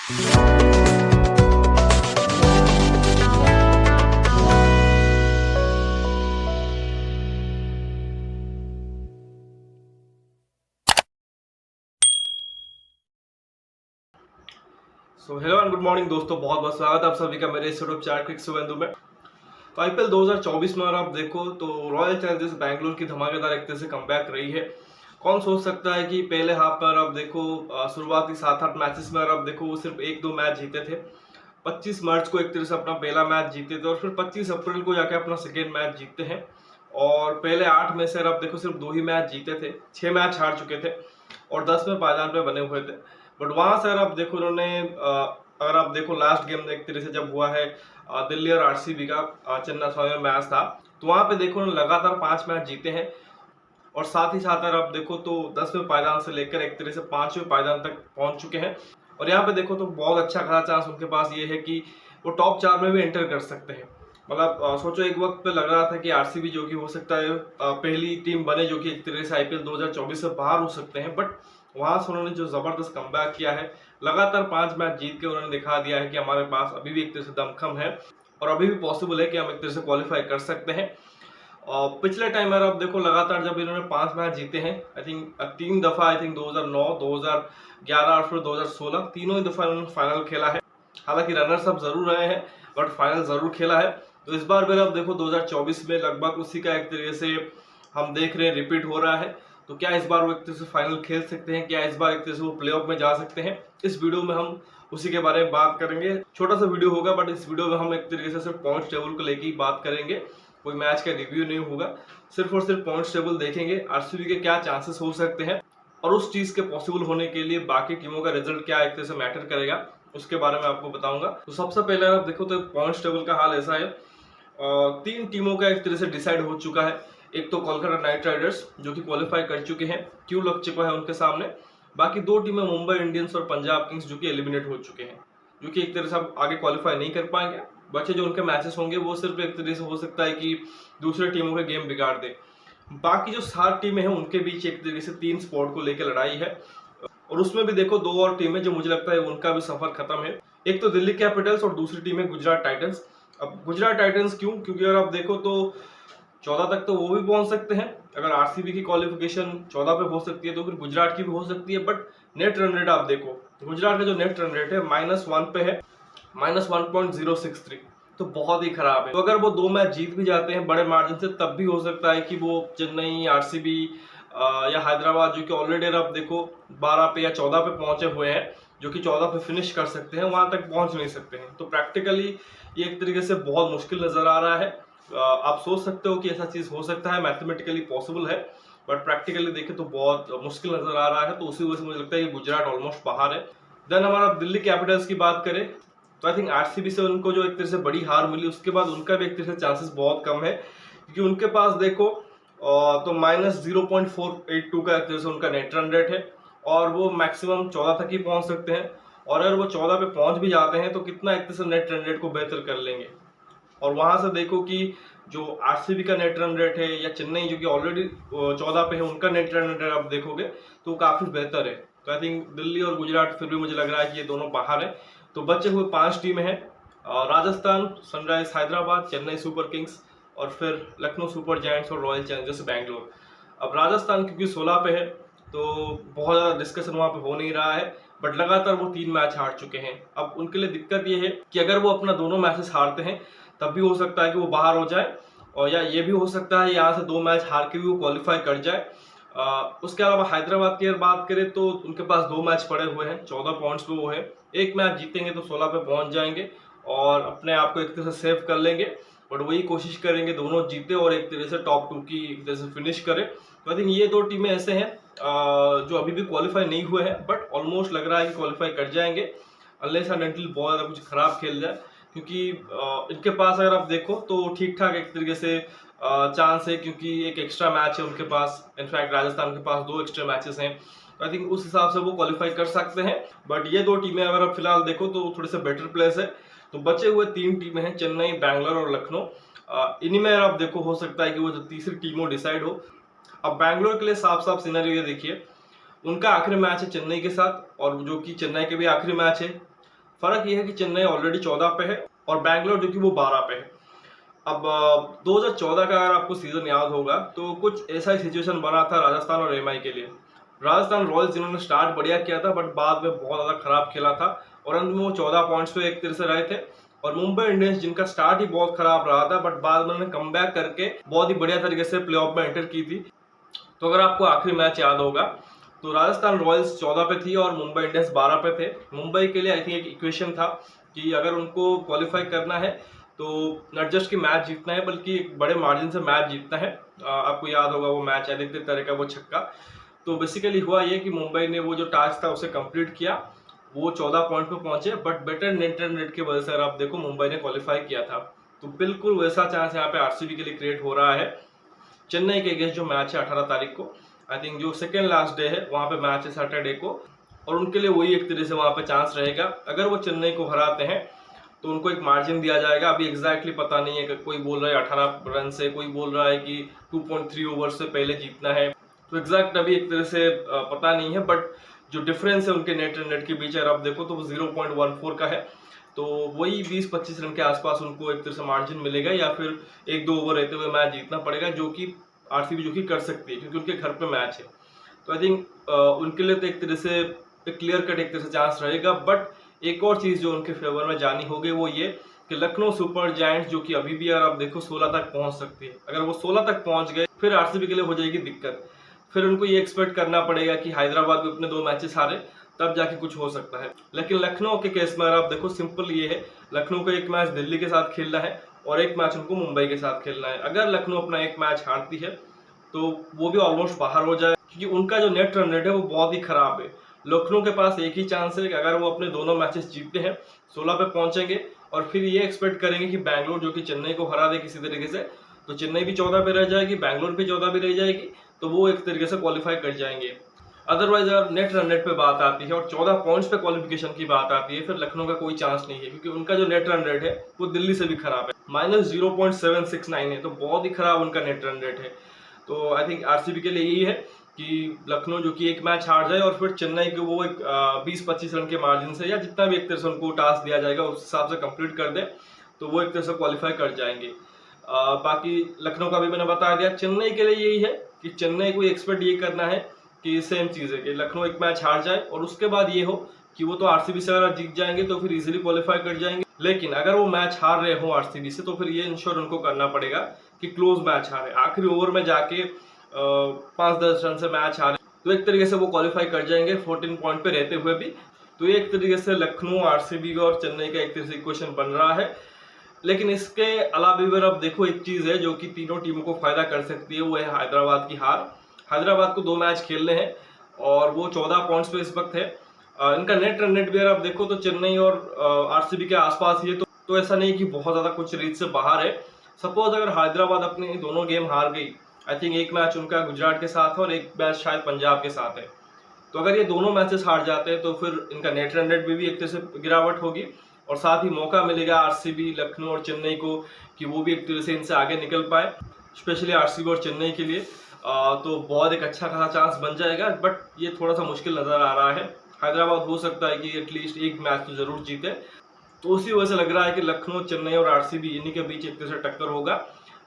Hello and good morning दोस्तों, बहुत बहुत स्वागत है आप सभी का मेरे इस यूट्यूब चैनल क्रिक सुवेंदु में। तो आईपीएल 2024 में अगर आप देखो तो रॉयल चैलेंजर्स बैंगलोर की धमाकेदार एक तरह से कमबैक रही है। कौन सोच सकता है कि पहले हाफ पर आप देखो शुरुआती 7-8 मैचेस में अगर आप देखो वो सिर्फ 1-2 मैच जीते थे। 25 मार्च को एक तरह से अपना पहला मैच जीते थे और फिर 25 अप्रैल को जाके अपना सेकेंड मैच जीतते हैं। और पहले 8 में से अगर आप देखो सिर्फ 2 ही मैच जीते थे, 6 मैच हार चुके थे और 10 में पायदान पे बने हुए थे। बट वहां से अगर आप देखो उन्होंने अगर आप देखो लास्ट गेम एक तरह से जब हुआ है दिल्ली और आरसीबी का चेन्नई में मैच था, तो वहां पे देखो उन्होंने लगातार 5 मैच जीते हैं और साथ ही साथ अगर आप देखो तो 10वें पायदान से लेकर एक तरह से 5वें पायदान तक पहुंच चुके हैं। और यहाँ पे देखो तो बहुत अच्छा खासा चांस उनके पास ये है कि वो टॉप 4 में भी एंटर कर सकते हैं। मतलब सोचो एक वक्त पे लग रहा था कि आरसीबी जो कि हो सकता है पहली टीम बने जो कि एक तरह से आईपीएल 2024 से बाहर हो सकते हैं, बट वहां से उन्होंने जो जबरदस्त कमबैक किया है, लगातार 5 मैच जीत के उन्होंने दिखा दिया है कि हमारे पास अभी भी एक तरह से दमखम है और अभी भी पॉसिबल है कि हम एक तरह से क्वालिफाई कर सकते हैं। पिछले टाइम अगर आप देखो लगातार जब इन्होंने 5 मैच जीते हैं, आई थिंक 3 दफा, आई थिंक 2009, 2011 और फिर 2016 तीनों ही दफा इन्होंने फाइनल खेला है। हालांकि रनर्स अप जरूर रहे हैं बट फाइनल जरूर खेला है। तो इस बार भी आप देखो 2024 में लगभग उसी का एक तरीके से हम देख रहे हैं रिपीट हो रहा है। तो क्या इस बार वो एक तरह से फाइनल खेल सकते हैं, क्या इस बार एक तरह से वो प्लेऑफ में जा सकते हैं, इस वीडियो में हम उसी के बारे में बात करेंगे। छोटा सा वीडियो होगा बट इस वीडियो में हम एक तरीके से सिर्फ पॉइंट्स टेबल को लेकर ही बात करेंगे, कोई मैच का रिव्यू नहीं होगा, सिर्फ और सिर्फ पॉइंट्स टेबल देखेंगे, आरसीबी के क्या चांसेस हो सकते हैं और उस चीज के पॉसिबल होने के लिए बाकी टीमों का रिजल्ट क्या एक तरह से मैटर करेगा उसके बारे में आपको बताऊंगा। तो सबसे पहले आप देखो तो पॉइंट्स टेबल का हाल ऐसा है, 3 टीमों का एक तरह से डिसाइड हो चुका है। एक तो कोलकाता नाइट राइडर्स जो कि क्वालिफाई कर चुके हैं, क्यों लग चुका है उनके सामने। बाकी 2 टीमें मुंबई इंडियंस और पंजाब किंग्स जो कि एलिमिनेट हो चुके हैं, जो कि एक तरह से अब आगे क्वालिफाई नहीं कर पाएंगे। बचे जो उनके मैचेस होंगे वो सिर्फ एक तरह से हो सकता है कि दूसरे टीमों के गेम बिगाड़ दे। बाकी जो 7 टीमें हैं उनके बीच एक तरीके से 3 स्पॉट को लेकर लड़ाई है और उसमें भी देखो 2 और टीमें जो मुझे लगता है उनका भी सफर खत्म है। एक तो दिल्ली कैपिटल्स और दूसरी टीम है गुजरात टाइटंस। अब गुजरात टाइटंस क्यों, क्योंकि अगर आप देखो तो 14 तक तो वो भी पहुंच सकते हैं। अगर आरसीबी की क्वालिफिकेशन 14 पे हो सकती है तो फिर गुजरात की भी हो सकती है। बट नेट रन रेट आप देखो, गुजरात का जो नेट रन रेट है -1 पे है, -1.063, तो बहुत ही खराब है। तो अगर वो 2 मैच जीत भी जाते हैं बड़े मार्जिन से, तब भी हो सकता है कि वो चेन्नई, आरसीबी या हैदराबाद जो कि ऑलरेडी आप देखो 12 पे या 14 पे पहुंचे हुए हैं, जो कि 14 पे फिनिश कर सकते हैं, वहां तक पहुंच नहीं सकते हैं। तो प्रैक्टिकली ये एक तरीके से बहुत मुश्किल नजर आ रहा है। आप सोच सकते हो कि ऐसा चीज हो सकता है, मैथमेटिकली पॉसिबल है, बट प्रैक्टिकली देखें तो बहुत मुश्किल नजर आ रहा है। तो उसी वजह से मुझे लगता है कि गुजरात ऑलमोस्ट बाहर है। देन हमारा दिल्ली कैपिटल्स की बात करें तो आई थिंक आरसीबी से उनको जो एक तरह से बड़ी हार मिली उसके बाद उनका भी एक तरह से चांसेस बहुत कम है, क्योंकि उनके पास देखो तो -0.482 का एक तरह से उनका नेट रन रेट है और वो मैक्सिमम 14 तक ही पहुंच सकते हैं। और अगर वो 14 पे पहुंच भी जाते हैं तो कितना एक तरह से नेट रन रेट को बेहतर कर लेंगे। और वहां से देखो कि जो आरसीबी का नेट रन रेट है या चेन्नई जो कि ऑलरेडी 14 पे है उनका नेट रन रेट आप देखोगे तो काफी बेहतर है। तो आई थिंक दिल्ली और गुजरात फिर भी मुझे लग रहा है कि ये दोनों बाहर है। तो बचे हुए 5 टीमें हैं, Rajasthan, sunrise Hyderabad, Chennai super Kings और फिर लखनऊ सुपर जायंट्स और रॉयल चैलेंजर्स बैंगलोर। अब राजस्थान क्योंकि 16 पे है तो बहुत ज्यादा डिस्कशन वहां पे हो नहीं रहा है, बट लगातार वो 3 मैच हार चुके हैं। अब उनके लिए दिक्कत ये है कि अगर वो अपना दोनों मैचेस हारते हैं तब भी हो सकता है कि वो बाहर हो जाए, और या ये भी हो सकता है यहाँ से 2 मैच हार के भी वो क्वालिफाई कर जाए। उसके अलावा हैदराबाद की अगर बात करें तो उनके पास 2 मैच पड़े हुए हैं, 14 पॉइंट्स पे वो है। एक मैच जीतेंगे तो 16 पे पहुंच जाएंगे और अपने आप को एक तरह से सेव कर लेंगे। बट वही कोशिश करेंगे दोनों जीते और एक तरह से टॉप 2 की एक तरह से फिनिश करें। तो आई थिंक ये 2 टीमें ऐसे हैं जो अभी भी क्वालिफाई नहीं हुए हैं, बट ऑलमोस्ट लग रहा है कि क्वालिफाई कर जाएंगे अनलेस एंड अनटिल बहुत ज्यादा कुछ खराब खेल जाए। क्योंकि इनके पास अगर आप देखो तो ठीक ठाक एक तरीके से चांस है, क्योंकि एक एक्स्ट्रा मैच है उनके पास। इनफैक्ट राजस्थान के पास 2 एक्स्ट्रा मैचेस हैं, आई थिंक उस हिसाब से वो क्वालिफाई कर सकते हैं। बट ये 2 टीमें अगर आप फिलहाल देखो तो थोड़े से बेटर प्लेस है। तो बचे हुए 3 टीमें हैं, चेन्नई, बैंगलोर और लखनऊ। इन्हीं में अगर आप देखो हो सकता है कि वो जो तीसरी टीम हो डिसाइड हो। अब बैंगलोर के लिए साफ साफ सिनेरियो ये देखिए, उनका आखिरी मैच है चेन्नई के साथ और जो कि चेन्नई के भी आखिरी मैच है। फर्क ये है कि चेन्नई ऑलरेडी 14 पे है और बैंगलोर जो कि वो 12 पे है। अब 2014 का अगर आपको सीजन याद होगा तो कुछ ऐसा ही सिचुएशन बना था राजस्थान और एमआई के लिए। राजस्थान रॉयल्स जिन्होंने स्टार्ट बढ़िया किया था बट बाद में बहुत ज़्यादा खराब खेला था और अंत में वो 14 पॉइंट्स पे एक तरह से रहे थे। और मुंबई इंडियंस जिनका स्टार्ट ही बहुत खराब रहा था बट बाद में उन्होंने कमबैक करके बहुत ही बढ़िया तरीके से प्लेऑफ में एंटर की थी। तो अगर आपको आखिरी मैच याद होगा तो राजस्थान रॉयल्स 14 पे थी और मुंबई इंडियंस 12 पे थे। मुंबई के लिए आई थिंक एक इक्वेशन था कि अगर उनको क्वालिफाई करना है तो नॉट जस्ट कि मैच जीतना है बल्कि एक बड़े मार्जिन से मैच जीतना है। आपको याद होगा वो मैच आदित्य तरह का वो छक्का। तो बेसिकली हुआ ये कि मुंबई ने वो जो टास्क था उसे कंप्लीट किया, वो 14 पॉइंट पे पहुंचे but better net run rate की वजह से अगर आप देखो मुंबई ने क्वालिफाई किया था। तो बिल्कुल वैसा चांस यहाँ पे आरसीबी के लिए क्रिएट हो रहा है। चेन्नई के अगेंस्ट जो मैच है 18 तारीख को, आई थिंक जो सेकेंड लास्ट डे है वहाँ पे मैच है सैटरडे को, और उनके लिए वही एक तरह से वहाँ पे चांस रहेगा। अगर वो चेन्नई को हराते हैं तो उनको एक मार्जिन दिया जाएगा। अभी एग्जैक्टली पता नहीं है कि कोई बोल रहा है 18 रन से, कोई बोल रहा है कि 2.3 ओवर से पहले जीतना है। तो एग्जैक्ट अभी एक तरह से पता नहीं है बट जो डिफरेंस है उनके नेट रन रेट के बीच अगर आप देखो तो वो 0.14 का है। तो वही 20-25 रन के आसपास उनको एक तरह से मार्जिन मिलेगा या फिर 1-2 ओवर रहते हुए मैच जीतना पड़ेगा, जो कि आरसीबी जो कि कर सकती है क्योंकि उनके घर पे मैच है। तो आई थिंक उनके लिए तो एक तरह से क्लियर कट एक तरह से चांस रहेगा। बट एक और चीज़ जो उनके फेवर में जानी होगी वो ये कि लखनऊ सुपर जायंट्स जो कि अभी भी अगर आप देखो 16 तक पहुंच सकती है, अगर वो 16 तक पहुंच गए फिर आरसीबी के लिए हो जाएगी दिक्कत। फिर उनको ये एक्सपेक्ट करना पड़ेगा कि हैदराबाद भी अपने 2 मैचेस हारे तब जाके कुछ हो सकता है। लेकिन लखनऊ के केस में अगर आप देखो सिंपल ये है, लखनऊ को एक मैच दिल्ली के साथ खेलना है और एक मैच उनको मुंबई के साथ खेलना है। अगर लखनऊ अपना एक मैच हारती है तो वो भी ऑलमोस्ट बाहर हो जाए क्योंकि उनका जो नेट रन रेट है वो बहुत ही खराब है। लखनऊ के पास एक ही चांस है कि अगर वो अपने दोनों मैचेस जीतते हैं 16 पे पहुंचेंगे और फिर ये एक्सपेक्ट करेंगे कि बैंगलोर जो कि चेन्नई को हरा दे किसी तरीके से, तो चेन्नई भी 14 पे रह जाएगी, बैंगलोर भी 14 पे रह जाएगी, तो वो एक तरीके से क्वालिफाई कर जाएंगे। अदरवाइज अगर नेट रन रेट पे बात आती है और 14 पॉइंट्स पे क्वालिफिकेशन की बात आती है फिर लखनऊ का कोई चांस नहीं है क्योंकि उनका जो नेट रन रेट है वो दिल्ली से भी खराब है, -0.769 है, तो बहुत ही खराब उनका नेट रन रेट है। तो आई थिंक आरसीबी के लिए यही है कि लखनऊ जो कि एक मैच हार जाए और फिर चेन्नई को वो एक 20-25 रन के मार्जिन से या जितना भी एक तरह से उनको टास्क दिया जाएगा उस हिसाब से कंप्लीट कर दे तो वो एक तरह से क्वालिफाई कर जाएंगे। बाकी लखनऊ का भी मैंने बता दिया। चेन्नई के लिए यही है कि चेन्नई को एक्सपेक्ट ये करना है कि सेम चीज़ है कि लखनऊ एक मैच हार जाए और उसके बाद ये हो कि वो तो आरसीबी से अगर जीत जाएंगे तो फिर इजीली क्वालिफाई कर जाएंगे। लेकिन अगर वो मैच हार रहे हो आरसीबी से तो फिर ये इंश्योर उनको करना पड़ेगा कि क्लोज मैच हारे, आखिरी ओवर में जाके 5-10 रन से मैच हारे तो एक तरीके से वो क्वालिफाई कर जाएंगे 14 पॉइंट पे रहते हुए भी। तो ये एक तरीके से लखनऊ, आरसीबी और चेन्नई का एक तरह से इक्वेशन बन रहा है। लेकिन इसके अलावा भी अगर आप देखो एक चीज़ है जो कि तीनों टीमों को फायदा कर सकती है, वो है हैदराबाद की हार। हैदराबाद को 2 मैच खेलने हैं और वो 14 पॉइंट्स पे इस वक्त है। इनका नेट रन रेट भी अगर आप देखो तो चेन्नई और आरसीबी के आसपास ही है, तो ऐसा नहीं कि बहुत ज़्यादा कुछ रीच से बाहर है। सपोज अगर हैदराबाद अपने दोनों गेम हार गई, आई थिंक एक मैच उनका गुजरात के साथ है और एक मैच शायद पंजाब के साथ है, तो अगर ये दोनों मैचेस हार जाते हैं तो फिर इनका नेट रन रेट भी एक तरह से गिरावट होगी और साथ ही मौका मिलेगा आरसीबी, लखनऊ और चेन्नई को कि वो भी एक तरह से इनसे आगे निकल पाए, स्पेशली आरसीबी और चेन्नई के लिए। तो बहुत एक अच्छा खासा चांस बन जाएगा बट ये थोड़ा सा मुश्किल नज़र आ रहा है। हैदराबाद हो सकता है कि एटलीस्ट एक मैच तो जरूर जीते, तो उसी वजह से लग रहा है कि लखनऊ, चेन्नई और आरसीबी इन्हीं के बीच एक तरह से टक्कर होगा।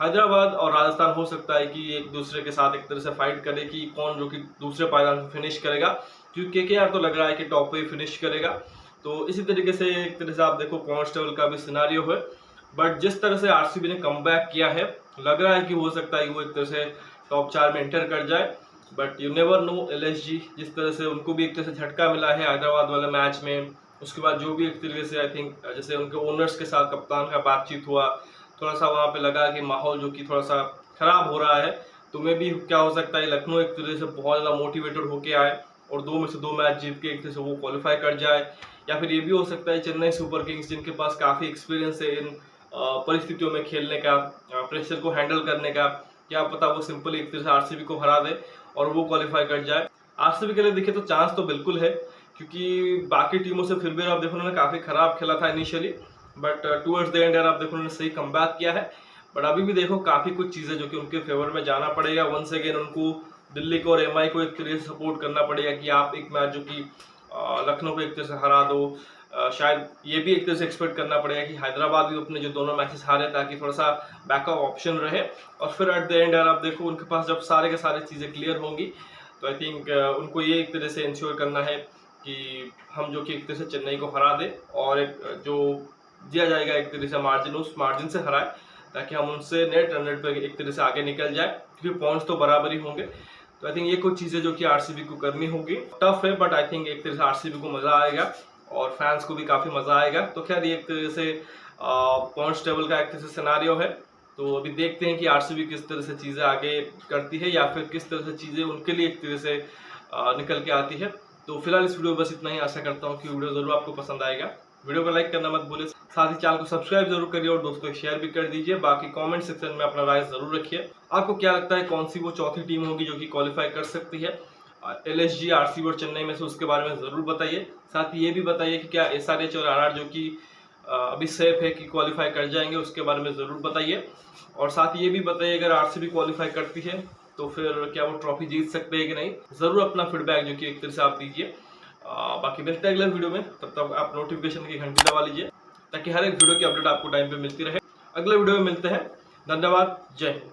हैदराबाद और राजस्थान हो सकता है कि एक दूसरे के साथ एक तरह से फाइट करे कि कौन जो कि दूसरे पायदान पे फिनिश करेगा, क्योंकि केकेआर तो लग रहा है कि टॉप पे फिनिश करेगा। तो इसी तरीके से एक तरह से आप देखो पॉइंट्स टेबल का भी सिनारियो है। बट जिस तरह से आरसीबी ने कमबैक किया है लग रहा है कि हो सकता है कि वो एक तरह से टॉप 4 में एंटर कर जाए। But you never know. LSG जिस तरह से उनको भी एक तरह से झटका मिला है हैदराबाद वाले मैच में, उसके बाद जो भी एक तरीके से आई थिंक जैसे उनके ओनर्स के साथ कप्तान का बातचीत हुआ, थोड़ा सा वहाँ पे लगा कि माहौल जो कि थोड़ा सा खराब हो रहा है, तो मे भी क्या हो सकता है लखनऊ एक तरह से बहुत ज़्यादा मोटिवेटेड होके आए और 2 में से 2 मैच जीत के एक तरह से वो क्वालिफाई कर जाए। या फिर ये भी हो सकता है चेन्नई सुपर किंग्स जिनके पास काफ़ी एक्सपीरियंस है इन परिस्थितियों में खेलने का, प्रेशर को हैंडल करने का, क्या पता वो सिंपल एक तरह से आरसीबी को हरा दे और वो क्वालिफाई कर जाए। आरसीबी के लिए देखिए तो चांस तो बिल्कुल है क्योंकि बाकी टीमों से फिर भी आप देखो उन्होंने काफ़ी खराब खेला था initially, but towards the end आप देखो उन्होंने सही कमबैक किया है। बट अभी भी देखो काफ़ी कुछ चीज़ें जो कि उनके फेवर में जाना पड़ेगा। वंस अगेन उनको दिल्ली को और एमआई को एक तरह से सपोर्ट करना पड़ेगा कि आप एक मैच जो कि लखनऊ को एक तरह से हरा दो, शायद ये भी एक तरह से एक्सपेक्ट करना पड़ेगा कि हैदराबाद भी अपने जो दोनों मैचेस हारे ताकि थोड़ा सा बैकअप ऑप्शन रहे। और फिर एट द एंड यार आप देखो उनके पास जब सारे के सारे चीज़ें क्लियर होंगी तो आई थिंक उनको ये एक तरह से इंश्योर करना है कि हम जो कि एक तरह से चेन्नई को हरा दे और एक जो दिया जाएगा एक तरह से मार्जिन, उस मार्जिन से हराए ताकि हम उनसे नेट रन रेट पर एक तरह से आगे निकल जाए, क्योंकि पॉइंट्स तो बराबर ही होंगे। तो आई थिंक ये कुछ चीज़ें जो कि आरसीबी को करनी होगी। टफ है बट आई थिंक एक तरह से आरसीबी को मज़ा आएगा और फैंस को भी काफ़ी मज़ा आएगा। तो खैर ये एक तरह से पॉइंट्स टेबल का एक तरह से सिनारियो है। तो अभी देखते हैं कि आरसीबी किस तरह से चीज़ें आगे करती है या फिर किस तरह से चीज़ें उनके लिए एक तरह से निकल के आती है। तो फिलहाल इस वीडियो बस इतना ही। आशा करता हूँ कि वीडियो ज़रूर आपको पसंद आएगा। वीडियो को लाइक करना मत भूलिए, साथ ही चैनल को सब्सक्राइब जरूर करिए और दोस्तों को शेयर भी कर दीजिए। बाकी कमेंट सेक्शन में अपना राय जरूर रखिए। आपको क्या लगता है कौन सी वो चौथी टीम होगी जो कि क्वालिफाई कर सकती है एलएसजी, आरसीबी और चेन्नई में से, उसके बारे में ज़रूर बताइए। साथ ही ये भी बताइए कि क्या एसआरएच और आरआर जो कि अभी सेफ है कि क्वालिफाई कर जाएंगे, उसके बारे में ज़रूर बताइए। और साथ ही ये भी बताइए अगर आरसीबी क्वालिफाई करती है तो फिर क्या वो ट्रॉफी जीत सकते हैं कि नहीं। ज़रूर अपना फीडबैक जो कि एक तरह से आप दीजिए। बाकी मिलते हैं अगले वीडियो में, तब तक आप नोटिफिकेशन की घंटी दबा लीजिए ताकि हर एक वीडियो की अपडेट आपको टाइम पे मिलती रहे। अगले वीडियो में मिलते हैं। धन्यवाद। जय हिंद।